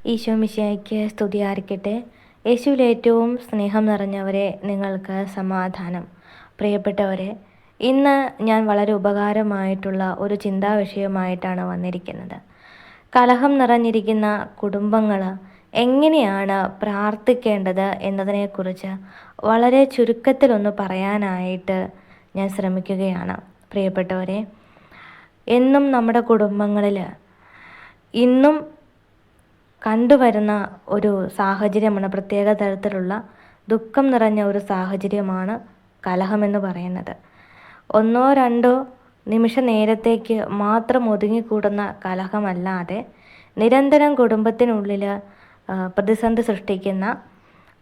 ഈശോ മിശിഹായ്ക്ക് സ്തുതിയായിരിക്കട്ടെ. യേശുവിൽ ഏറ്റവും സ്നേഹം നിറഞ്ഞവരെ, നിങ്ങൾക്ക് സമാധാനം. പ്രിയപ്പെട്ടവരെ, ഇന്ന് ഞാൻ വളരെ ഉപകാരമായിട്ടുള്ള ഒരു ചിന്താ വിഷയമായിട്ടാണ് വന്നിരിക്കുന്നത്. കലഹം നിറഞ്ഞിരിക്കുന്ന കുടുംബങ്ങൾ എങ്ങനെയാണ് പ്രാർത്ഥിക്കേണ്ടത് എന്നതിനെക്കുറിച്ച് വളരെ ചുരുക്കത്തിലൊന്ന് പറയാനായിട്ട് ഞാൻ ശ്രമിക്കുകയാണ്. പ്രിയപ്പെട്ടവരെ, എന്നും നമ്മുടെ കുടുംബങ്ങളിൽ ഇന്നും കണ്ടുവരുന്ന ഒരു സാഹചര്യമാണ്, പ്രത്യേക തരത്തിലുള്ള ദുഃഖം നിറഞ്ഞ ഒരു സാഹചര്യമാണ് കലഹമെന്ന് പറയുന്നത്. ഒന്നോ രണ്ടോ നിമിഷ നേരത്തേക്ക് മാത്രം ഒതുങ്ങിക്കൂടുന്ന കലഹമല്ലാതെ നിരന്തരം കുടുംബത്തിനുള്ളിൽ പ്രതിസന്ധി സൃഷ്ടിക്കുന്ന,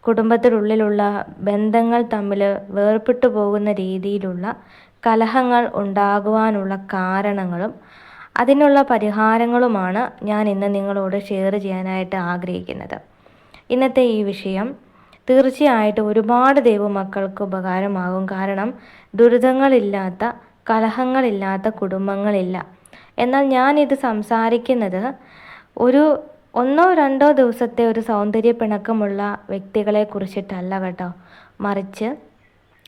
കുടുംബത്തിനുള്ളിലുള്ള ബന്ധങ്ങൾ തമ്മിൽ വേർപെട്ടു പോകുന്ന രീതിയിലുള്ള കലഹങ്ങൾ ഉണ്ടാകുവാനുള്ള കാരണങ്ങളും അതിനുള്ള പരിഹാരങ്ങളുമാണ് ഞാൻ ഇന്ന് നിങ്ങളോട് ഷെയർ ചെയ്യാനായിട്ട് ആഗ്രഹിക്കുന്നത്. ഇന്നത്തെ ഈ വിഷയം തീർച്ചയായിട്ടും ഒരുപാട് ദൈവമക്കൾക്ക് ഉപകാരമാകും. കാരണം ദുരിതങ്ങളില്ലാത്ത, കലഹങ്ങളില്ലാത്ത കുടുംബങ്ങളില്ല. എന്നാൽ ഞാനിത് സംസാരിക്കുന്നത് ഒരു ഒന്നോ രണ്ടോ ദിവസത്തെ ഒരു സൗന്ദര്യ പിണക്കമുള്ള വ്യക്തികളെ കുറിച്ചിട്ടല്ല കേട്ടോ. മറിച്ച്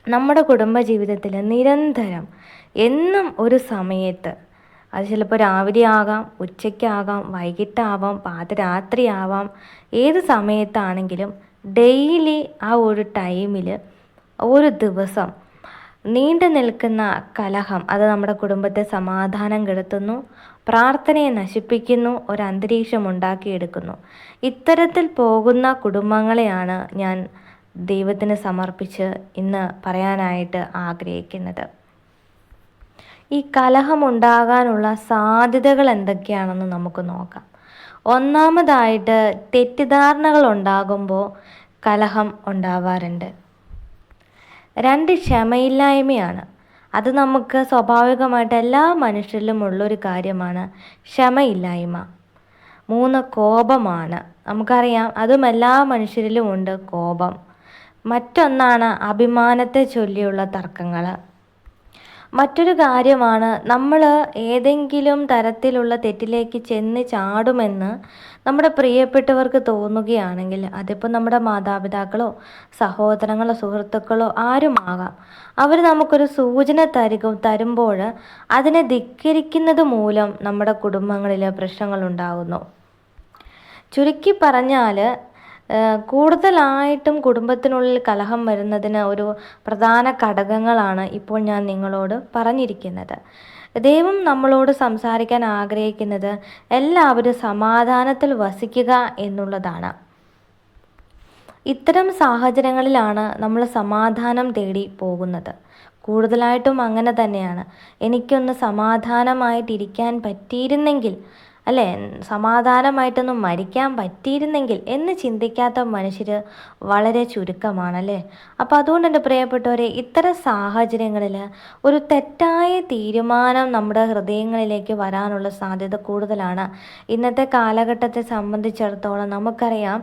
നമ്മുടെ കുടുംബജീവിതത്തിൽ നിരന്തരം എന്നും ഒരു സമയത്ത്, അത് ചിലപ്പോൾ രാവിലെ ആകാം, ഉച്ചയ്ക്കാകാം, വൈകിട്ടാവാം, പാതിരാത്രിയാവാം, ഏത് സമയത്താണെങ്കിലും ഡെയിലി ആ ഒരു ടൈമിൽ ഒരു ദിവസം നീണ്ടു നിൽക്കുന്ന കലഹം അത് നമ്മുടെ കുടുംബത്തെ സമാധാനം കെടുത്തുന്നു, പ്രാർത്ഥനയെ നശിപ്പിക്കുന്നു, ഒരു അന്തരീക്ഷം ഉണ്ടാക്കിയെടുക്കുന്നു. ഇത്തരത്തിൽ പോകുന്ന കുടുംബങ്ങളെയാണ് ഞാൻ ദൈവത്തിന് സമർപ്പിച്ച് ഇന്ന് പറയാനായിട്ട് ആഗ്രഹിക്കുന്നത്. ഈ കലഹമുണ്ടാകാനുള്ള സാധ്യതകൾ എന്തൊക്കെയാണെന്ന് നമുക്ക് നോക്കാം. ഒന്നാമതായിട്ട്, തെറ്റിദ്ധാരണകൾ ഉണ്ടാകുമ്പോൾ കലഹം ഉണ്ടാവാറുണ്ട്. രണ്ട്, ക്ഷമയില്ലായ്മയാണ്. അത് നമുക്ക് സ്വാഭാവികമായിട്ട് എല്ലാ മനുഷ്യരിലും ഉള്ളൊരു കാര്യമാണ്, ക്ഷമയില്ലായ്മ. 3, കോപമാണ്. നമുക്കറിയാം, അതും എല്ലാ മനുഷ്യരിലും ഉണ്ട് കോപം. മറ്റൊന്നാണ് അഭിമാനത്തെ ചൊല്ലിയുള്ള തർക്കങ്ങൾ. മറ്റൊരു കാര്യമാണ്, നമ്മൾ ഏതെങ്കിലും തരത്തിലുള്ള തെറ്റിലേക്ക് ചെന്ന് ചാടുമെന്ന് നമ്മുടെ പ്രിയപ്പെട്ടവർക്ക് തോന്നുകയാണെങ്കിൽ, അതിപ്പോൾ നമ്മുടെ മാതാപിതാക്കളോ സഹോദരങ്ങളോ സുഹൃത്തുക്കളോ ആരുമാകാം, അവർ നമുക്കൊരു സൂചന തരുമ്പോൾ അതിനെ ധിക്കരിക്കുന്നത് മൂലം നമ്മുടെ കുടുംബങ്ങളിൽ പ്രശ്നങ്ങളുണ്ടാകുന്നു. ചുരുക്കി പറഞ്ഞാൽ, കൂടുതലായിട്ടും കുടുംബത്തിനുള്ളിൽ കലഹം വരുന്നതിന് ഒരു പ്രധാന ഘടകങ്ങളാണ് ഇപ്പോൾ ഞാൻ നിങ്ങളോട് പറഞ്ഞിരിക്കുന്നത്. ദൈവം നമ്മളോട് സംസാരിക്കാൻ ആഗ്രഹിക്കുന്നത് എല്ലാവരും സമാധാനത്തിൽ വസിക്കുക എന്നുള്ളതാണ്. ഇത്തരം സാഹചര്യങ്ങളിലാണ് നമ്മൾ സമാധാനം തേടി പോകുന്നത്. കൂടുതലായിട്ടും അങ്ങനെ തന്നെയാണ്. എനിക്കൊന്ന് സമാധാനമായിട്ടിരിക്കാൻ പറ്റിയിരുന്നെങ്കിൽ, അല്ലേ, സമാധാനമായിട്ടൊന്നും മരിക്കാൻ പറ്റിയിരുന്നെങ്കിൽ എന്ന് ചിന്തിക്കാത്ത മനുഷ്യർ വളരെ ചുരുക്കമാണല്ലേ. അപ്പോൾ അതുകൊണ്ട് എൻ്റെ പ്രിയപ്പെട്ടവരെ, ഇത്തരം സാഹചര്യങ്ങളിൽ ഒരു തെറ്റായ തീരുമാനം നമ്മുടെ ഹൃദയങ്ങളിലേക്ക് വരാനുള്ള സാധ്യത കൂടുതലാണ്. ഇന്നത്തെ കാലഘട്ടത്തെ സംബന്ധിച്ചിടത്തോളം നമുക്കറിയാം,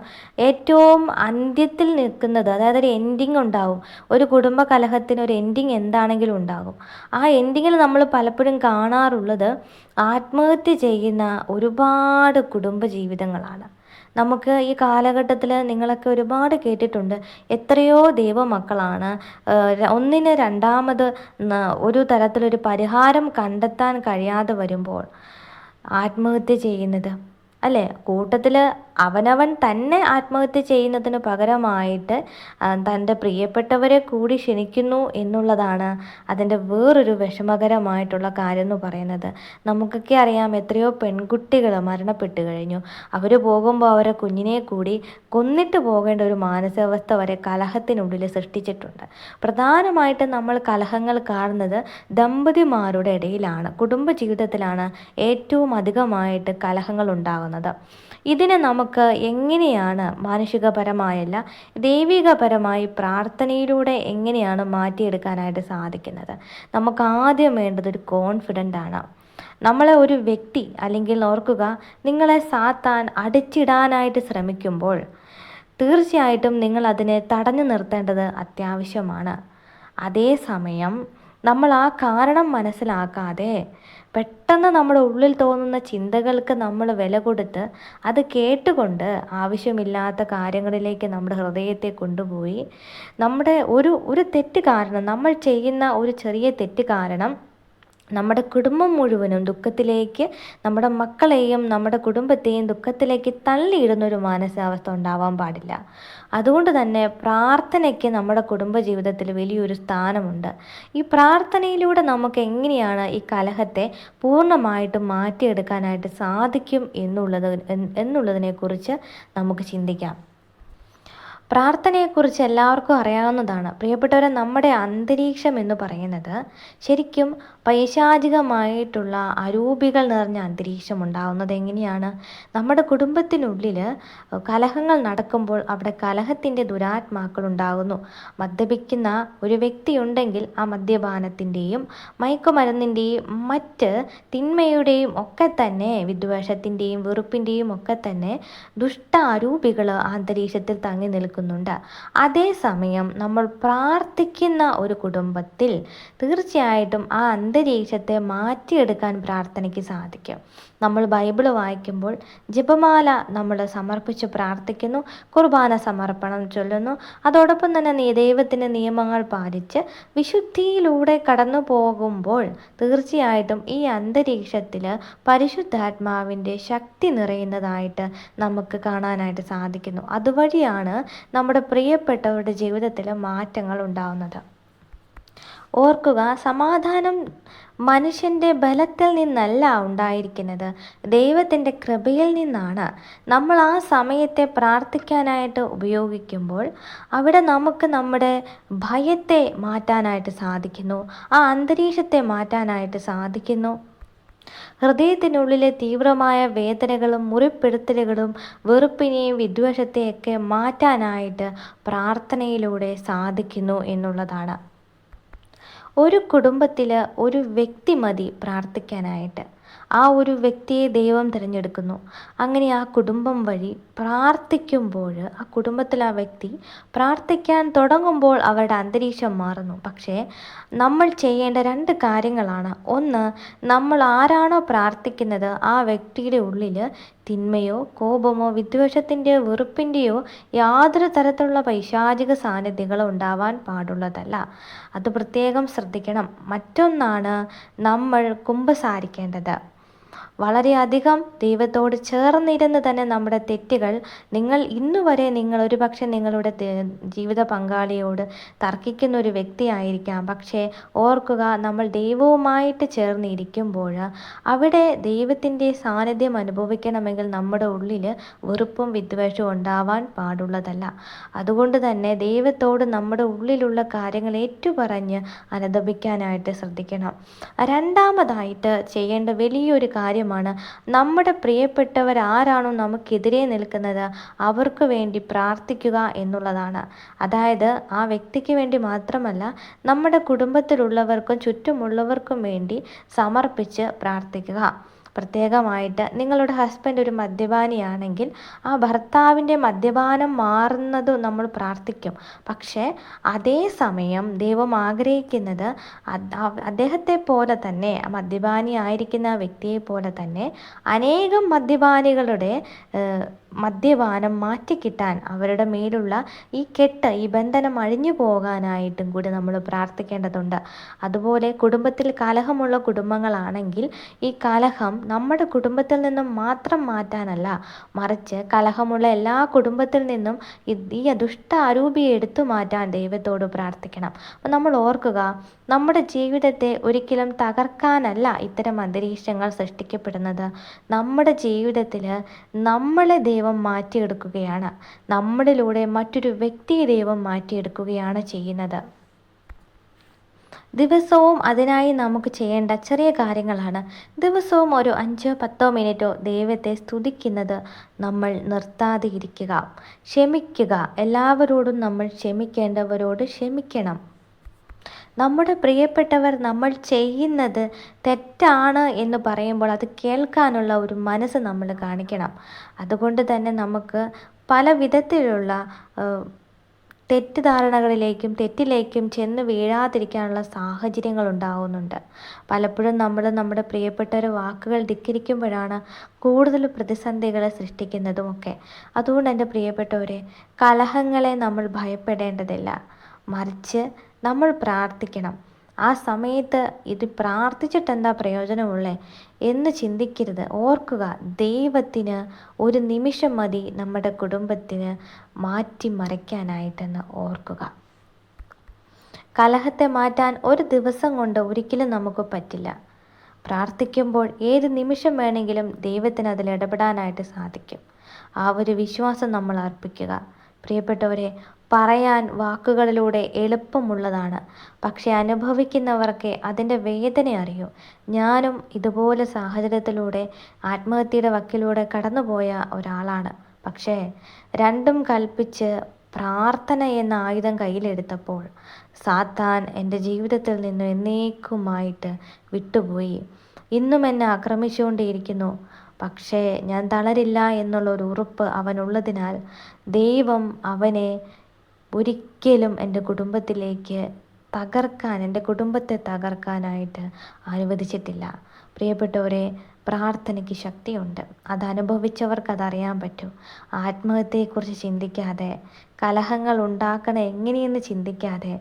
ഏറ്റവും അന്ത്യത്തിൽ നിൽക്കുന്നത്, അതായത് ഒരു എൻഡിങ് ഉണ്ടാവും. ഒരു കുടുംബ കലഹത്തിന് ഒരു എൻഡിങ് എന്താണെങ്കിലും ഉണ്ടാകും. ആ എൻഡിങ്ങിൽ നമ്മൾ പലപ്പോഴും കാണാറുള്ളത് ആത്മഹത്യ ചെയ്യുന്ന ഒരുപാട് കുടുംബജീവിതങ്ങളാണ്. നമുക്ക് ഈ കാലഘട്ടത്തിൽ നിങ്ങളൊക്കെ ഒരുപാട് കേട്ടിട്ടുണ്ട്, എത്രയോ ദൈവമക്കളാണ് ഒന്നിന് രണ്ടാമത് ഒരു തരത്തിലൊരു പരിഹാരം കണ്ടെത്താൻ കഴിയാതെ വരുമ്പോൾ ആത്മഹത്യ ചെയ്യുന്നത്, അല്ലേ. കൂട്ടത്തിൽ അവനവൻ തന്നെ ആത്മഹത്യ ചെയ്യുന്നതിന് പകരമായിട്ട് തൻ്റെ പ്രിയപ്പെട്ടവരെ കൂടി ക്ഷണിക്കുന്നു എന്നുള്ളതാണ് അതിൻ്റെ വേറൊരു വിഷമകരമായിട്ടുള്ള കാര്യം എന്ന് പറയുന്നത്. നമുക്കൊക്കെ അറിയാം, എത്രയോ പെൺകുട്ടികൾ മരണപ്പെട്ടു കഴിഞ്ഞു. അവർ പോകുമ്പോൾ അവരെ കുഞ്ഞിനെ കൂടി കൊന്നിട്ട് പോകേണ്ട ഒരു മാനസികാവസ്ഥ വരെ കലഹത്തിനുള്ളിൽ സൃഷ്ടിച്ചിട്ടുണ്ട്. പ്രധാനമായിട്ടും നമ്മൾ കലഹങ്ങൾ കാണുന്നത് ദമ്പതിമാരുടെ ഇടയിലാണ്, കുടുംബജീവിതത്തിലാണ് ഏറ്റവും അധികമായിട്ട് കലഹങ്ങൾ ഉണ്ടാകുന്നത്. ഇതിനെ നമുക്ക് എങ്ങനെയാണ് മാനുഷികപരമായല്ല ദൈവികപരമായി പ്രാർത്ഥനയിലൂടെ എങ്ങനെയാണ് മാറ്റിയെടുക്കാനായിട്ട് സാധിക്കുന്നത്? നമുക്ക് ആദ്യം വേണ്ടത് ഒരു കോൺഫിഡൻ്റ് ആണ്. നമ്മളെ ഒരു വ്യക്തി, അല്ലെങ്കിൽ ഓർക്കുക, നിങ്ങളെ സാത്താൻ അടിച്ചിടാനായിട്ട് ശ്രമിക്കുമ്പോൾ തീർച്ചയായിട്ടും നിങ്ങൾ അതിനെ തടഞ്ഞു നിർത്തേണ്ടത് അത്യാവശ്യമാണ്. അതേസമയം നമ്മൾ ആ കാരണം മനസ്സിലാക്കാതെ പെട്ടെന്ന് നമ്മുടെ ഉള്ളിൽ തോന്നുന്ന ചിന്തകൾക്ക് നമ്മൾ വില കൊടുത്ത് അത് കേട്ടുകൊണ്ട് ആവശ്യമില്ലാത്ത കാര്യങ്ങളിലേക്ക് നമ്മുടെ ഹൃദയത്തെ കൊണ്ടുപോയി നമ്മുടെ ഒരു തെറ്റ് കാരണം, നമ്മൾ ചെയ്യുന്ന ഒരു ചെറിയ തെറ്റ് കാരണം നമ്മുടെ കുടുംബം മുഴുവനും ദുഃഖത്തിലേക്ക്, നമ്മുടെ മക്കളെയും നമ്മുടെ കുടുംബത്തെയും ദുഃഖത്തിലേക്ക് തള്ളിയിടുന്നൊരു മാനസികാവസ്ഥ ഉണ്ടാവാൻ പാടില്ല. അതുകൊണ്ട് തന്നെ പ്രാർത്ഥനയ്ക്ക് നമ്മുടെ കുടുംബജീവിതത്തിൽ വലിയൊരു സ്ഥാനമുണ്ട്. ഈ പ്രാർത്ഥനയിലൂടെ നമുക്ക് എങ്ങനെയാണ് ഈ കലഹത്തെ പൂർണ്ണമായിട്ടും മാറ്റിയെടുക്കാനായിട്ട് സാധിക്കും എന്നുള്ളതിനെക്കുറിച്ച് നമുക്ക് ചിന്തിക്കാം. പ്രാർത്ഥനയെക്കുറിച്ച് എല്ലാവർക്കും അറിയാവുന്നതാണ്. പ്രിയപ്പെട്ടവരെ, നമ്മുടെ അന്തരീക്ഷം എന്ന് പറയുന്നത് ശരിക്കും പൈശാചികമായിട്ടുള്ള അരൂപികൾ നിറഞ്ഞ അന്തരീക്ഷം ഉണ്ടാവുന്നത് എങ്ങനെയാണ്? നമ്മുടെ കുടുംബത്തിനുള്ളിൽ കലഹങ്ങൾ നടക്കുമ്പോൾ അവിടെ കലഹത്തിൻ്റെ ദുരാത്മാക്കൾ ഉണ്ടാകുന്നു. മദ്യപിക്കുന്ന ഒരു വ്യക്തിയുണ്ടെങ്കിൽ ആ മദ്യപാനത്തിൻ്റെയും മയക്കുമരുന്നിൻ്റെയും മറ്റ് തിന്മയുടെയും ഒക്കെ തന്നെ, വിദ്വേഷത്തിൻ്റെയും വെറുപ്പിൻ്റെയും ഒക്കെ തന്നെ ദുഷ്ട അരൂപികൾ അന്തരീക്ഷത്തിൽ തങ്ങി നിൽക്കുന്നുണ്ട്. അതേസമയം നമ്മൾ പ്രാർത്ഥിക്കുന്ന ഒരു കുടുംബത്തിൽ തീർച്ചയായിട്ടും ആ അന്തരീക്ഷത്തെ മാറ്റിയെടുക്കാൻ പ്രാർത്ഥനയ്ക്ക് സാധിക്കും. നമ്മൾ ബൈബിൾ വായിക്കുമ്പോൾ ജപമാല നമ്മൾ സമർപ്പിച്ച് പ്രാർത്ഥിക്കുന്നു, കുർബാന സമർപ്പണം ചൊല്ലുന്നു. അതോടൊപ്പം തന്നെ ദൈവത്തിൻ്റെ നിയമങ്ങൾ പാലിച്ച് വിശുദ്ധിയിലൂടെ കടന്നു പോകുമ്പോൾ തീർച്ചയായിട്ടും ഈ അന്തരീക്ഷത്തിൽ പരിശുദ്ധാത്മാവിൻ്റെ ശക്തി നിറയുന്നതായിട്ട് നമുക്ക് കാണാനായിട്ട് സാധിക്കുന്നു. അതുവഴിയാണ് നമ്മുടെ പ്രിയപ്പെട്ടവരുടെ ജീവിതത്തിൽ മാറ്റങ്ങൾ ഉണ്ടാവുന്നത്. ഓർക്കുക, സമാധാനം മനുഷ്യൻ്റെ ബലത്തിൽ നിന്നല്ല ഉണ്ടായിരിക്കുന്നത്, ദൈവത്തിൻ്റെ കൃപയിൽ നിന്നാണ്. നമ്മൾ ആ സമയത്തെ പ്രാർത്ഥിക്കാനായിട്ട് ഉപയോഗിക്കുമ്പോൾ അവിടെ നമുക്ക് നമ്മുടെ ഭയത്തെ മാറ്റാനായിട്ട് സാധിക്കുന്നു, ആ അന്തരീക്ഷത്തെ മാറ്റാനായിട്ട് സാധിക്കുന്നു. ഹൃദയത്തിനുള്ളിലെ തീവ്രമായ വേദനകളും മുറിപ്പെടുത്തലുകളും വെറുപ്പിനെയും വിദ്വേഷത്തെയൊക്കെ മാറ്റാനായിട്ട് പ്രാർത്ഥനയിലൂടെ സാധിക്കുന്നു എന്നുള്ളതാണ്. ഒരു കുടുംബത്തിൽ ഒരു വ്യക്തി മതി പ്രാർത്ഥിക്കാനായിട്ട്. ആ ഒരു വ്യക്തിയെ ദൈവം തിരഞ്ഞെടുക്കുന്നു. അങ്ങനെ ആ കുടുംബം വഴി പ്രാർത്ഥിക്കുമ്പോൾ, ആ കുടുംബത്തിൽ ആ വ്യക്തി പ്രാർത്ഥിക്കാൻ തുടങ്ങുമ്പോൾ അവരുടെ അന്തരീക്ഷം മാറുന്നു. പക്ഷേ നമ്മൾ ചെയ്യേണ്ട 2 കാര്യങ്ങളാണ്. ഒന്ന്, നമ്മൾ ആരാണോ പ്രാർത്ഥിക്കുന്നത് ആ വ്യക്തിയുടെ ഉള്ളിൽ തിന്മയോ കോപമോ വിദ്വേഷത്തിൻ്റെയോ വെറുപ്പിൻ്റെയോ യാതൊരു തരത്തിലുള്ള പൈശാചിക സാന്നിധ്യങ്ങളോ ഉണ്ടാവാൻ പാടുള്ളതല്ല. അത് പ്രത്യേകം ശ്രദ്ധിക്കണം. മറ്റൊന്നാണ് നമ്മൾ കുമ്പസാരിക്കേണ്ടത്. വളരെയധികം ദൈവത്തോട് ചേർന്നിരുന്ന് തന്നെ നമ്മുടെ തെറ്റുകൾ, നിങ്ങൾ ഇന്നുവരെ ഒരു പക്ഷേ നിങ്ങളുടെ ജീവിത പങ്കാളിയോട് തർക്കിക്കുന്ന ഒരു വ്യക്തിയായിരിക്കാം. പക്ഷേ ഓർക്കുക, നമ്മൾ ദൈവവുമായിട്ട് ചേർന്നിരിക്കുമ്പോൾ അവിടെ ദൈവത്തിൻ്റെ സാന്നിധ്യം അനുഭവിക്കണമെങ്കിൽ നമ്മുടെ ഉള്ളിൽ വെറുപ്പും വിദ്വേഷവും ഉണ്ടാവാൻ പാടുള്ളതല്ല. അതുകൊണ്ട് തന്നെ ദൈവത്തോട് നമ്മുടെ ഉള്ളിലുള്ള കാര്യങ്ങൾ ഏറ്റുപറഞ്ഞ് അനുദപിക്കാനായിട്ട് ശ്രദ്ധിക്കണം. രണ്ടാമതായിട്ട് ചെയ്യേണ്ട വലിയൊരു കാര്യമാണ് നമ്മുടെ പ്രിയപ്പെട്ടവർ ആരാണോ നമുക്കെതിരെ നിൽക്കുന്നത് അവർക്ക് വേണ്ടി പ്രാർത്ഥിക്കുക എന്നുള്ളതാണ്. അതായത് ആ വ്യക്തിക്ക് വേണ്ടി മാത്രമല്ല, നമ്മുടെ കുടുംബത്തിലുള്ളവർക്കും ചുറ്റുമുള്ളവർക്കും വേണ്ടി സമർപ്പിച്ച് പ്രാർത്ഥിക്കുക. പ്രത്യേകമായിട്ട് നിങ്ങളുടെ ഹസ്ബൻഡ് ഒരു മദ്യപാനിയാണെങ്കിൽ ആ ഭർത്താവിൻ്റെ മദ്യപാനം മാറുന്നത് നമ്മൾ പ്രാർത്ഥിക്കും. പക്ഷേ അതേസമയം ദൈവം ആഗ്രഹിക്കുന്നത് അദ്ദേഹത്തെ പോലെ തന്നെ, മദ്യപാനിയായിരിക്കുന്ന വ്യക്തിയെ പോലെ തന്നെ അനേകം മദ്യപാനികളുടെ മദ്യപാനം മാറ്റിക്കിട്ടാൻ, അവരുടെ മേലുള്ള ഈ കെട്ട്, ഈ ബന്ധനം അഴിഞ്ഞു പോകാനായിട്ടും കൂടി നമ്മൾ പ്രാർത്ഥിക്കേണ്ടതുണ്ട്. അതുപോലെ കുടുംബത്തിൽ കലഹമുള്ള കുടുംബങ്ങളാണെങ്കിൽ ഈ കലഹം നമ്മുടെ കുടുംബത്തിൽ നിന്നും മാത്രം മാറ്റാനല്ല, മറിച്ച് കലഹമുള്ള എല്ലാ കുടുംബത്തിൽ നിന്നും ഈ ദുഷ്ട അരൂപിയെ എടുത്തു മാറ്റാൻ ദൈവത്തോട് പ്രാർത്ഥിക്കണം. അപ്പം നമ്മൾ ഓർക്കുക, നമ്മുടെ ജീവിതത്തെ ഒരിക്കലും തകർക്കാനല്ല ഇത്തരം അന്തരീക്ഷങ്ങൾ സൃഷ്ടിക്കപ്പെടുന്നത്. നമ്മുടെ ജീവിതത്തിൽ നമ്മളെ ദൈവം മാറ്റിയെടുക്കുകയാണ്. നമ്മളിലൂടെ മറ്റൊരു വ്യക്തിയെ ദൈവം മാറ്റിയെടുക്കുകയാണ് ചെയ്യുന്നത്. ദിവസവും അതിനായി നമുക്ക് ചെയ്യേണ്ട ചെറിയ കാര്യങ്ങളാണ്. ദിവസവും ഒരു 5-10 മിനിറ്റോ ദൈവത്തെ സ്തുതിക്കുന്നത് നമ്മൾ നിർത്താതെ ഇരിക്കുക. ക്ഷമിക്കുക. എല്ലാവരോടും നമ്മൾ ക്ഷമിക്കേണ്ടവരോട് ക്ഷമിക്കണം. നമ്മുടെ പ്രിയപ്പെട്ടവർ നമ്മൾ ചെയ്യുന്നത് തെറ്റാണ് എന്ന് പറയുമ്പോൾ അത് കേൾക്കാനുള്ള ഒരു മനസ്സ് നമ്മൾ കാണിക്കണം. അതുകൊണ്ട് തന്നെ നമുക്ക് പല വിധത്തിലുള്ള തെറ്റിദ്ധാരണകളിലേക്കും തെറ്റിലേക്കും ചെന്ന് വീഴാതിരിക്കാനുള്ള സാഹചര്യങ്ങൾ ഉണ്ടാവുന്നുണ്ട്. പലപ്പോഴും നമ്മൾ നമ്മുടെ പ്രിയപ്പെട്ടവരുടെ വാക്കുകൾ ധിക്കരിക്കുമ്പോഴാണ് കൂടുതൽ പ്രതിസന്ധികളെ സൃഷ്ടിക്കുന്നതുമൊക്കെ. അതുകൊണ്ട് എൻ്റെ പ്രിയപ്പെട്ടവരെ, കലഹങ്ങളെ നമ്മൾ ഭയപ്പെടേണ്ടതില്ല. മറിച്ച് നമ്മൾ പ്രാർത്ഥിക്കണം. ആ സമയത്ത് ഇത് പ്രാർത്ഥിച്ചിട്ട് എന്താ പ്രയോജനമുള്ളേ എന്ന് ചിന്തിക്കരുത്. ഓർക്കുക, ദൈവത്തിന് ഒരു നിമിഷം മതി നമ്മുടെ കുടുംബത്തിന് മാറ്റിമറിക്കാനായിട്ടെന്ന് ഓർക്കുക. കലഹത്തെ മാറ്റാൻ ഒരു ദിവസം കൊണ്ട് ഒരിക്കലും നമുക്ക് പറ്റില്ല. പ്രാർത്ഥിക്കുമ്പോൾ ഏത് നിമിഷം വേണമെങ്കിലും ദൈവത്തിന് അതിൽ ഇടപെടാനായിട്ട് സാധിക്കും. ആ ഒരു വിശ്വാസം നമ്മൾ അർപ്പിക്കുക. പ്രിയപ്പെട്ടവരെ, പറയാൻ വാക്കുകളിലൂടെ എളുപ്പമുള്ളതാണ്, പക്ഷെ അനുഭവിക്കുന്നവർക്ക് അതിൻ്റെ വേദന അറിയൂ. ഞാനും ഇതുപോലെ സാഹചര്യത്തിലൂടെ ആത്മഹത്യയുടെ വക്കിലൂടെ കടന്നുപോയ ഒരാളാണ്. പക്ഷേ രണ്ടും കൽപ്പിച്ച് പ്രാർത്ഥന എന്ന ആയുധം കയ്യിലെടുത്തപ്പോൾ സാത്താൻ എൻ്റെ ജീവിതത്തിൽ നിന്ന് എന്നേക്കുമായിട്ട് വിട്ടുപോയി. ഇന്നും എന്നെ ആക്രമിച്ചുകൊണ്ടേയിരിക്കുന്നു. പക്ഷേ ഞാൻ തളരില്ല എന്നുള്ളൊരു ഉറപ്പ് അവനുള്ളതിനാൽ ദൈവം അവനെ ഒരിക്കലും എൻ്റെ കുടുംബത്തെ തകർക്കാനായിട്ട് അനുവദിച്ചിട്ടില്ല. പ്രിയപ്പെട്ടവരെ, പ്രാർത്ഥനയ്ക്ക് ശക്തിയുണ്ട്. അത് അനുഭവിച്ചവർക്ക് അതറിയാൻ പറ്റും. ആത്മഹത്യയെക്കുറിച്ച് ചിന്തിക്കാതെ, കലഹങ്ങൾ ഉണ്ടാക്കണ എങ്ങനെയെന്ന് ചിന്തിക്കാതെ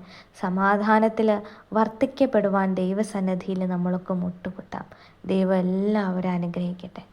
സമാധാനത്തിൽ വർത്തിക്കപ്പെടുവാൻ ദൈവസന്നിധിയിൽ നമ്മൾക്ക് മുട്ടുകുത്താം. ദൈവം എല്ലാവരും അനുഗ്രഹിക്കട്ടെ.